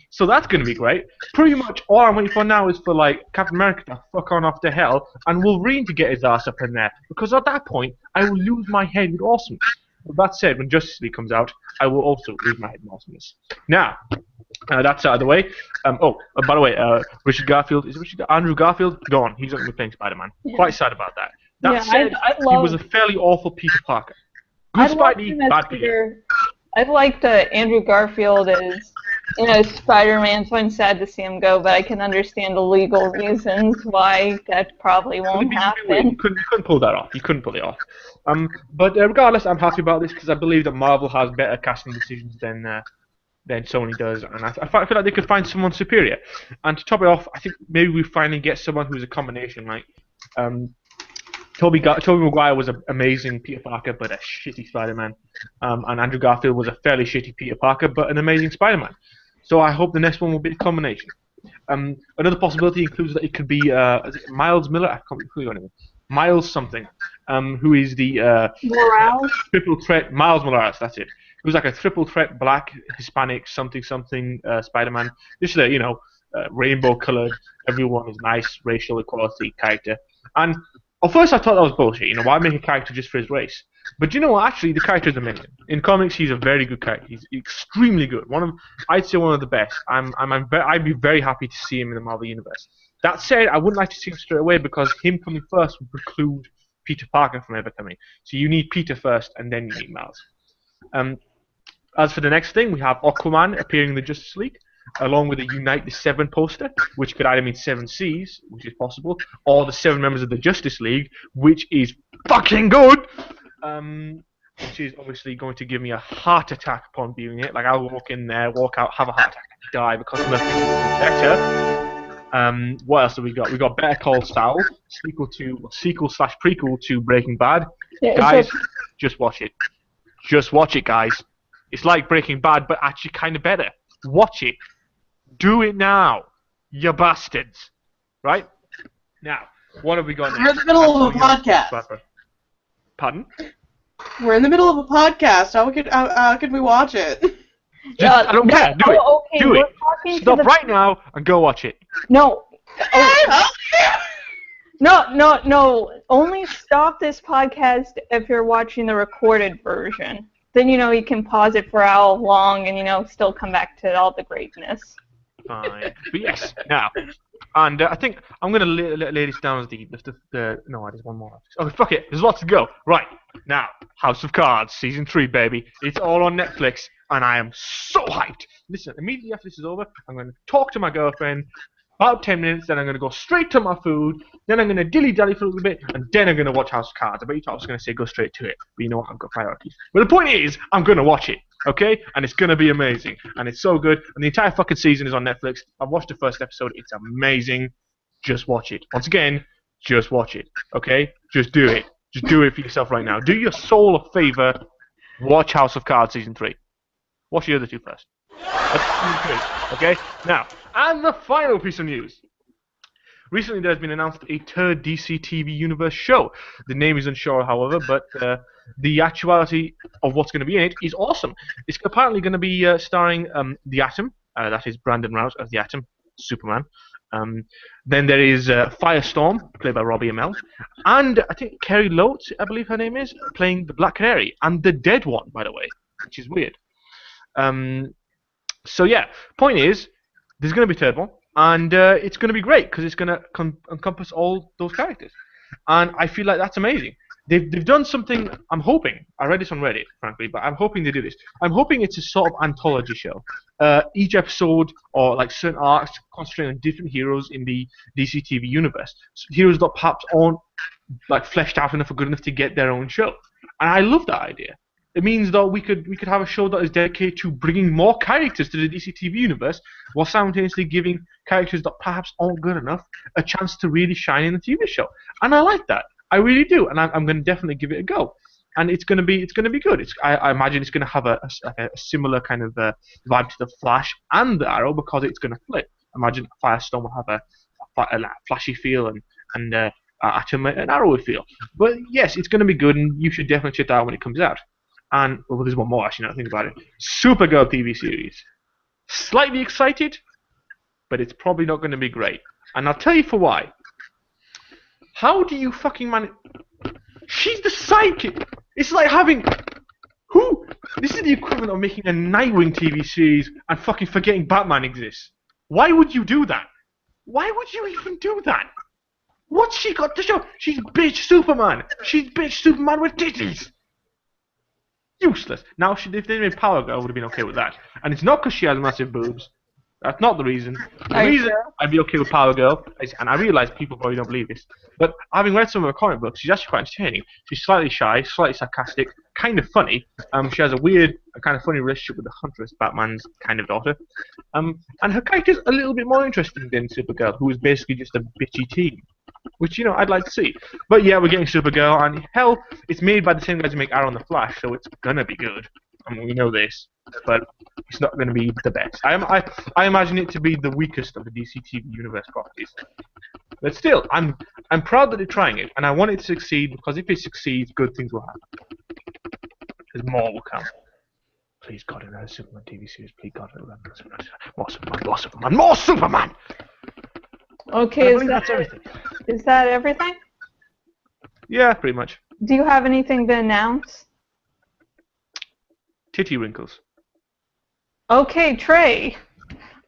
S1: So that's going to be great. Pretty much all I'm waiting for now is for Captain America to fuck on off to hell and Wolverine to get his ass up in there, because at that point I will lose my head with awesomeness. But that said, when Justice League comes out, I will also lose my head with awesomeness. Now, that's out of the way. By the way, Andrew Garfield gone. He's not going to be playing Spider-Man. Yeah. Quite sad about that. That said, he was a fairly awful Peter Parker. Good Spidey, bad Peter.
S2: I liked Andrew Garfield as Spider-Man, so I'm sad to see him go, but I can understand the legal reasons why that probably won't happen.
S4: You couldn't pull that off. You couldn't pull it off. But regardless, I'm happy about this because I believe that Marvel has better casting decisions than Sony does, and I feel like they could find someone superior. And to top it off, I think maybe we finally get someone who's a combination. Like, Tobey Maguire was an amazing Peter Parker, but a shitty Spider-Man, and Andrew Garfield was a fairly shitty Peter Parker, but an amazing Spider-Man. So I hope the next one will be a combination. Another possibility includes that it could be is it Miles Miller. I can't remember his name. Miles something, who is the
S2: Morales?
S4: triple threat. Miles Morales, that's it. Who's like a triple threat black, Hispanic, something Spider-Man. Just rainbow colored. Everyone is nice, racial equality character. And at first I thought that was bullshit. Why make a character just for his race? But you know what? Actually, the character is amazing. In comics, he's a very good character. He's extremely good. I'd say one of the best. I'd be very happy to see him in the Marvel Universe. That said, I wouldn't like to see him straight away because him coming first would preclude Peter Parker from ever coming. So you need Peter first, and then you need Miles. As for the next thing, we have Aquaman appearing in the Justice League, along with a Unite the Seven poster, which could either mean 7 Cs, which is possible, or the 7 members of the Justice League, which is fucking good. Which is obviously going to give me a heart attack upon viewing it. Like, I'll walk in there, walk out, have a heart attack, die because nothing is better. What else have we got? We got Better Call Saul, sequel/prequel to Breaking Bad.
S2: Yeah,
S4: guys, just watch it. Just watch it, guys. It's like Breaking Bad, but actually kind of better. Watch it. Do it now, you bastards. Right? Now, what have we got next?
S3: We're in the middle of a podcast.
S4: Pardon?
S3: We're in the middle of a podcast. How could we watch it?
S4: I don't care. Do it.
S2: Okay,
S4: Do it. Stop right now and go watch it.
S2: No. No. Only stop this podcast if you're watching the recorded version. Then, you can pause it for how long and, still come back to all the greatness.
S4: Fine. But yes, now. And I think I'm going to lay this down as no, there's one more. Oh, fuck it. There's lots to go. Right. Now, House of Cards, Season 3, baby. It's all on Netflix, and I am so hyped. Listen, immediately after this is over, I'm going to talk to my girlfriend about 10 minutes, then I'm going to go straight to my food, then I'm going to dilly-dally for a little bit, and then I'm going to watch House of Cards. I bet you thought I was going to say go straight to it, but you know what, I've got priorities. But the point is, I'm going to watch it, okay? And it's going to be amazing, and it's so good, and the entire fucking season is on Netflix. I've watched the first episode, it's amazing. Just watch it. Once again, just watch it, okay? Just do it. Just do it for yourself right now. Do your soul a favor, watch House of Cards Season 3. Watch the other two first. That's Season 3, okay? Now, and the final piece of news. Recently there has been announced a third DC TV Universe show. The name is unsure, however, but the actuality of what's going to be in it is awesome. It's apparently going to be starring the Atom, that is Brandon Routh as the Atom, Superman. Then there is Firestorm, played by Robbie Amell, and I think Kerry Lotes, I believe her name is, playing the Black Canary, and the dead one, by the way, which is weird. So yeah, point is, there's going to be a third one, and it's going to be great because it's going to encompass all those characters, and I feel like that's amazing. They've done something. I'm hoping. I read this on Reddit, frankly, but I'm hoping they do this. I'm hoping it's a sort of anthology show. Each episode or like certain arcs concentrate on different heroes in the DC TV universe. So heroes that perhaps aren't like fleshed out enough or good enough to get their own show, and I love that idea. It means that we could have a show that is dedicated to bringing more characters to the DC TV universe, while simultaneously giving characters that perhaps aren't good enough a chance to really shine in the TV show. And I like that. I really do, and I'm going to definitely give it a go. And it's going to be good. I imagine it's going to have a similar kind of vibe to the Flash and the Arrow because it's going to flip. Imagine Firestorm will have a flashy feel and Atom an arrowy feel. But yes, it's going to be good, and you should definitely check that out when it comes out. And well, there's one more actually. Now I think about it. Supergirl TV series. Slightly excited, but it's probably not going to be great. And I'll tell you for why. How do you fucking manage? She's the sidekick. It's like having who? This is the equivalent of making a Nightwing TV series and fucking forgetting Batman exists. Why would you do that? Why would you even do that? What's she got to show? She's bitch Superman. She's bitch Superman with titties. Useless. Now, if they made Power Girl, I would have been okay with that. And it's not because she has massive boobs. That's not the reason. The
S2: Are you
S4: reason
S2: sure?
S4: I'd be okay with Power Girl, and I realise people probably don't believe this, but having read some of her comic books, she's actually quite entertaining. She's slightly shy, slightly sarcastic, kind of funny. She has a weird, kind of funny relationship with the Huntress, Batman's kind of daughter. And her character's a little bit more interesting than Supergirl, who is basically just a bitchy teen. Which, I'd like to see. But yeah, we're getting Supergirl, and hell, it's made by the same guys who make Arrow and the Flash, so it's gonna be good. I mean, we know this, but it's not gonna be the best. I imagine it to be the weakest of the DC TV universe properties. But still, I'm proud that they're trying it, and I want it to succeed, because if it succeeds, good things will happen. There's more will come. Please God, another Superman TV series. Please God, another Superman. More Superman, more Superman, more Superman!
S2: Okay,
S4: that's everything.
S2: Is that everything?
S4: Yeah, pretty much.
S2: Do you have anything to announce?
S4: Titty wrinkles.
S2: Okay, Trey.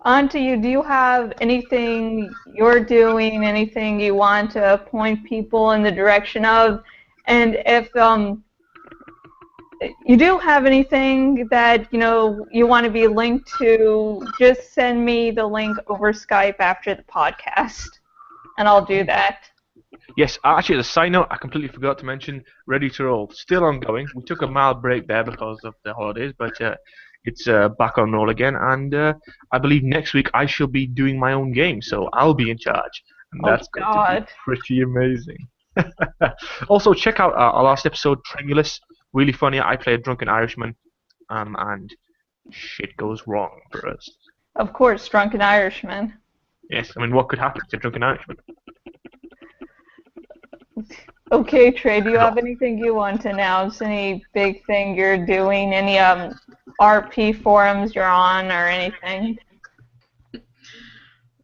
S2: On to you. Do you have anything you're doing, anything you want to point people in the direction of? And if you do have anything that you want to be linked to, just send me the link over Skype after the podcast, and I'll do that.
S4: Yes, actually, as a side note, I completely forgot to mention Ready to Roll. Still ongoing. We took a mild break there because of the holidays, but it's back on roll again. And I believe next week I shall be doing my own game, so I'll be in charge. And that's going to be pretty amazing. Also, check out our last episode, Tremulous. Really funny. I play a drunken Irishman, and shit goes wrong for us.
S2: Of course, drunken Irishman.
S4: Yes, I mean, what could happen to a drunken Irishman?
S2: Okay, Trey, do you have anything you want to announce? Any big thing you're doing? Any RP forums you're on or anything?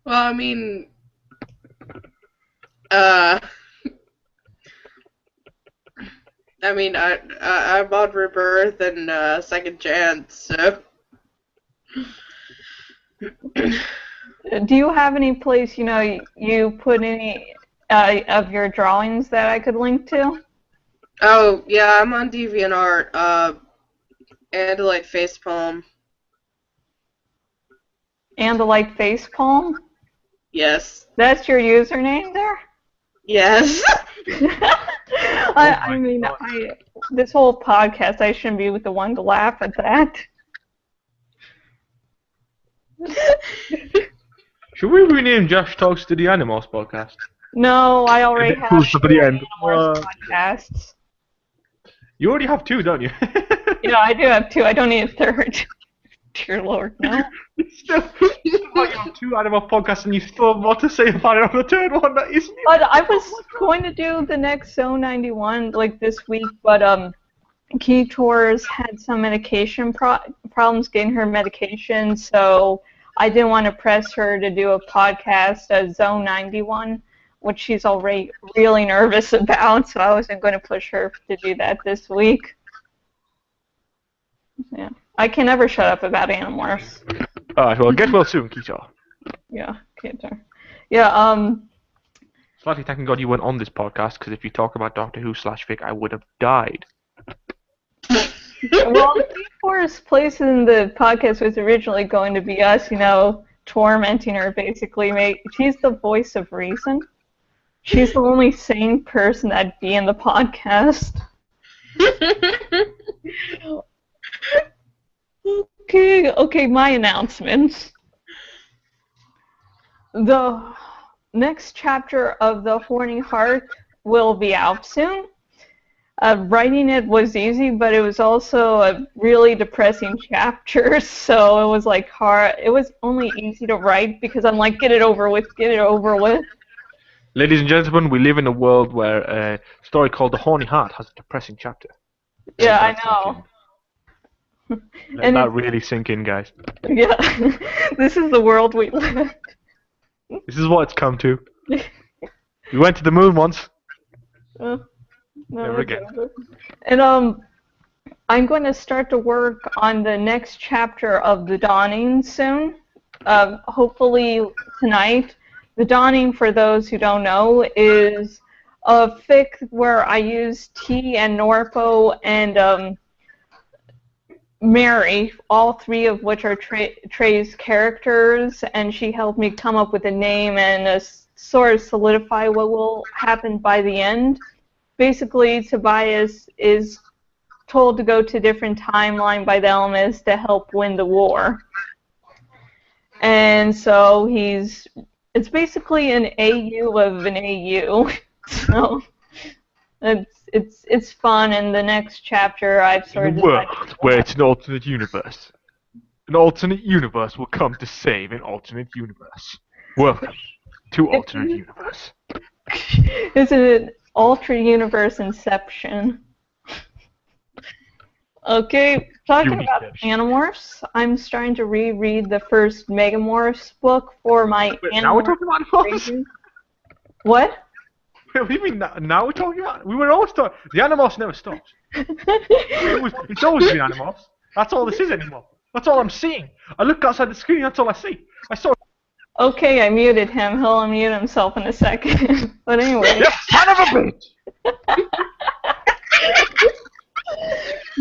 S3: Well, I mean, I'm on Rebirth and Second Chance, so.
S2: Do you have any place, you put any of your drawings that I could link to?
S3: Oh, yeah, I'm on DeviantArt, Andalite Facepalm.
S2: Andalite Facepalm?
S3: Yes.
S2: That's your username there?
S3: Yes.
S2: This whole podcast, I shouldn't be with the one to laugh at that.
S4: Should we rename Jash Talks to the Animals podcast?
S2: No, I already have two
S4: Animals
S2: podcasts.
S4: You already have two, don't you?
S2: Yeah, I do have two. I don't need a third. Dear Lord, no.
S4: You have two Animal podcasts and you still have more to say about it on the third one, that isn't it?
S2: But I was going to do the next Zone 91 this week, but Key Tours had some medication problems getting her medication, so I didn't want to press her to do a podcast, Zone 91, which she's already really nervous about, so I wasn't going to push her to do that this week. Yeah. I can never shut up about Animorphs.
S4: Alright, well, get well soon, Keetor.
S2: Yeah, Keetor. Yeah,
S4: Slightly thanking God you weren't on this podcast, because if you talk about Doctor Who / fic, I would have died.
S2: Well, the first place in the podcast was originally going to be us, tormenting her, basically. She's the voice of reason. She's the only sane person that'd be in the podcast. Okay, my announcements. The next chapter of The Horny Heart will be out soon. Writing it was easy, but it was also a really depressing chapter, so it was hard. It was only easy to write because I'm like, get it over with, get it over with.
S4: Ladies and gentlemen, we live in a world where a story called The Horny Heart has a depressing chapter.
S2: Yeah, I know.
S4: Let that really sink in, guys.
S2: Yeah, this is the world we live in.
S4: This is what it's come to. We went to the moon once.
S2: No,
S4: Never again.
S2: And I'm going to start to work on the next chapter of The Dawning soon. Hopefully tonight. The Dawning, for those who don't know, is a fic where I use T and Norpo and Mary, all three of which are Trey's characters, and she helped me come up with a name and sort of solidify what will happen by the end. Basically, Tobias is told to go to a different timeline by the Elmas to help win the war. And so it's basically an AU of an AU. So it's fun, and the next chapter I've sort of
S4: In a world where it's an alternate universe. An alternate universe will come to save an alternate universe. Welcome to alternate universe.
S2: It's an alternate universe inception. Okay, talking about Animorphs, I'm starting to reread the first Megamorphs book for my
S4: Wait, now we're talking about Animorphs?
S2: What?
S4: What do you mean now we're talking about? We were always talking. The Animorphs never stopped. It's always been Animorphs. That's all this is anymore. That's all I'm seeing. I look outside the screen, that's all I see. I saw.
S2: Okay, I muted him. He'll unmute himself in a second. But anyway.
S4: You son of a bitch!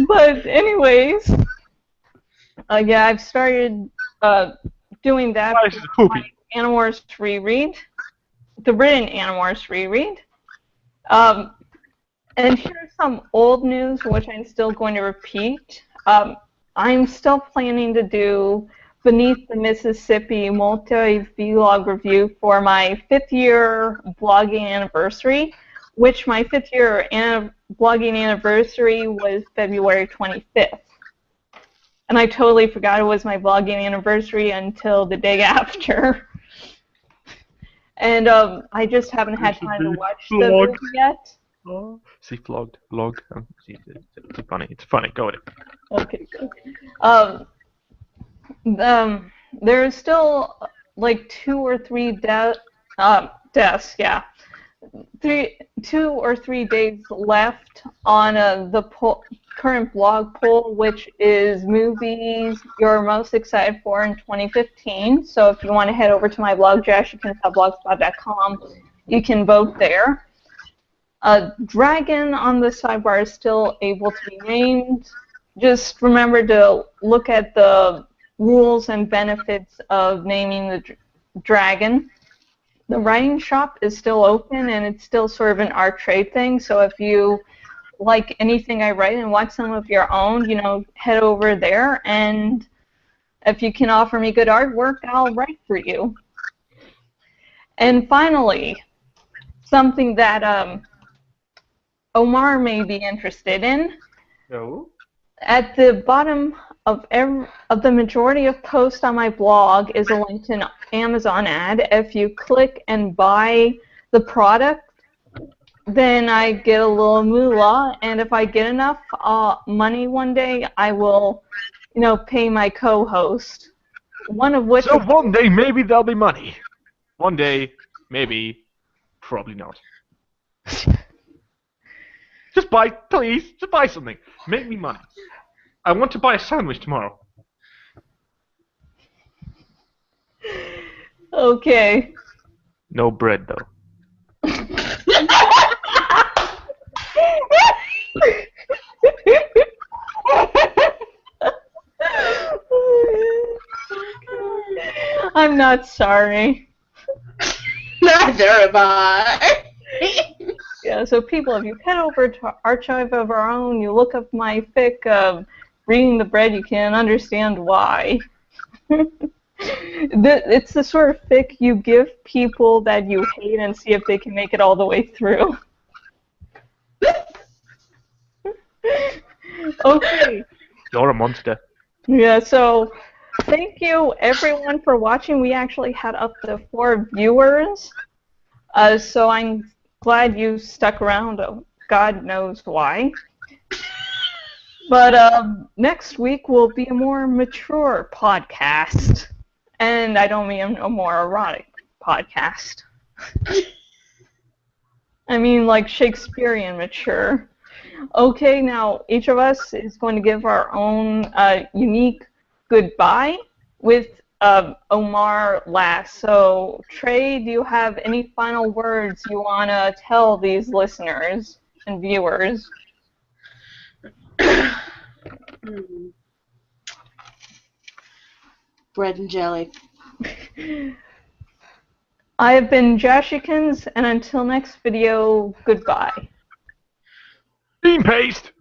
S2: But anyways, yeah, I've started doing that for my Animorphs reread, the written Animorphs reread. And here's some old news, which I'm still going to repeat. I'm still planning to do Beneath the Mississippi multi-vlog review for my 5th year blogging anniversary, which my 5th year blogging anniversary was February 25th. And I totally forgot it was my blogging anniversary until the day after. And I just haven't had time to watch the movie yet.
S4: Oh, see, vlogged, vlog. It's funny. It's funny. Go with it.
S2: Okay, good. There's still like 2 or 3 deaths. Yeah. 2 or 3 days left on the current blog poll, which is movies you're most excited for in 2015. So if you want to head over to my blog, jash.blogspot.com, you can vote there. Dragon on the sidebar is still able to be named. Just remember to look at the rules and benefits of naming the dragon. The writing shop is still open, and it's still sort of an art trade thing. So if you like anything I write and want some of your own, head over there. And if you can offer me good artwork, I'll write for you. And finally, something that Omar may be interested in.
S4: No.
S2: At the bottom of the majority of posts on my blog is a link to an Amazon ad. If you click and buy the product, then I get a little moolah, and if I get enough money one day, I will, pay my co-host. One of which.
S4: So one day maybe there'll be money. One day, maybe, probably not. Just buy, please. Just buy something. Make me money. I want to buy a sandwich tomorrow.
S2: Okay.
S4: No bread, though.
S2: I'm not sorry.
S3: Neither am I.
S2: Yeah, so people, if you head over to Archive of Our Own, you look up my fic of Reading the Bread, you can understand why. It's the sort of fic you give people that you hate and see if they can make it all the way through. Okay.
S4: You're a monster.
S2: Yeah, so thank you everyone for watching. We actually had up to 4 viewers. So I'm glad you stuck around. God knows why. But next week will be a more mature podcast. And I don't mean a more erotic podcast. I mean like Shakespearean mature. Okay, now each of us is going to give our own unique goodbye with Omar last. So, Trey, do you have any final words you want to tell these listeners and viewers?
S3: bread and jelly.
S2: I have been Jashikins, and until next video, goodbye.
S4: Bean paste!